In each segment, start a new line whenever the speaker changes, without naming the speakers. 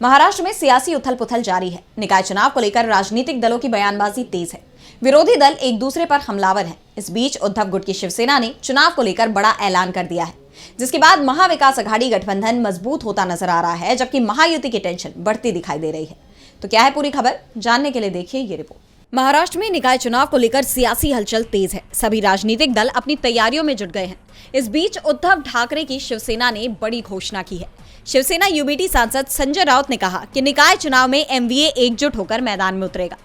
महाराष्ट्र में सियासी उथल पुथल जारी है। निकाय चुनाव को लेकर राजनीतिक दलों की बयानबाजी तेज है। विरोधी दल एक दूसरे पर हमलावर हैं। इस बीच उद्धव गुट की शिवसेना ने चुनाव को लेकर बड़ा ऐलान कर दिया है, जिसके बाद महाविकास अघाड़ी गठबंधन मजबूत होता नजर आ रहा है, जबकि महायुति की टेंशन बढ़ती दिखाई दे रही है। तो क्या है पूरी खबर, जानने के लिए देखिए ये रिपोर्ट। महाराष्ट्र में निकाय चुनाव को लेकर सियासी हलचल तेज है। सभी राजनीतिक दल अपनी तैयारियों में जुट गए हैं। इस बीच उद्धव ठाकरे की शिवसेना ने बड़ी घोषणा की है। शिवसेना यूबीटी सांसद संजय राउत ने कहा कि निकाय चुनाव में एमवीए एकजुट होकर मैदान में उतरेगा।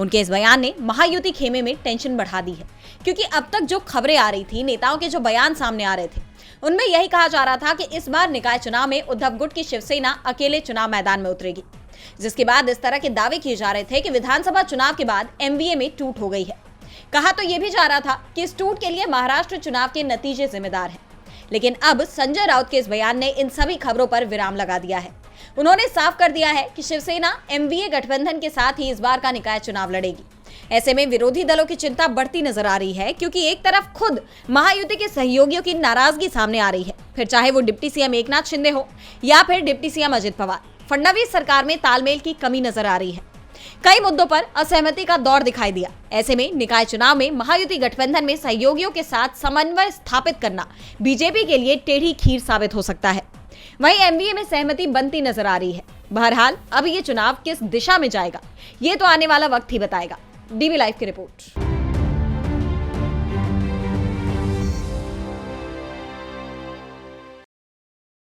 उनके इस बयान ने महायुति खेमे में टेंशन बढ़ा दी है, क्योंकि अब तक जो खबरें आ रही थी, नेताओं के जो बयान सामने आ रहे थे, उनमें यही कहा जा रहा था कि इस बार निकाय चुनाव में उद्धव गुट की शिवसेना अकेले चुनाव मैदान में उतरेगी। जिसके बाद इस तरह के दावे किए जा रहे थे कि विधानसभा चुनाव के बाद एमवीए में टूट हो गई है। कहा तो यह भी जा रहा था कि इस टूट के लिए महाराष्ट्र चुनाव के नतीजे जिम्मेदार हैं। लेकिन अब संजय राउत के इस बयान ने इन सभी खबरों पर विराम लगा दिया है। उन्होंने साफ कर दिया है कि शिवसेना एमवीए गठबंधन के साथ ही इस बार का निकाय चुनाव लड़ेगी। ऐसे में विरोधी दलों की चिंता बढ़ती नजर आ रही है, क्योंकि एक तरफ खुद महायुति के सहयोगियों की नाराजगी सामने आ रही है, फिर चाहे वो डिप्टी सीएम एकनाथ शिंदे हो या फिर डिप्टी सीएम अजित पवार। फडणवीस सरकार में तालमेल की कमी नजर आ रही है। कई मुद्दों पर असहमति का दौर दिखाई दिया। ऐसे में निकाय चुनाव में महायुति गठबंधन में सहयोगियों के साथ समन्वय स्थापित करना बीजेपी के लिए टेढ़ी खीर साबित हो सकता है। वहीं एमवीए में सहमति बनती नजर आ रही है। बहरहाल अब ये चुनाव किस दिशा में जाएगा, ये तो आने वाला वक्त ही बताएगा। डीवी लाइव की रिपोर्ट।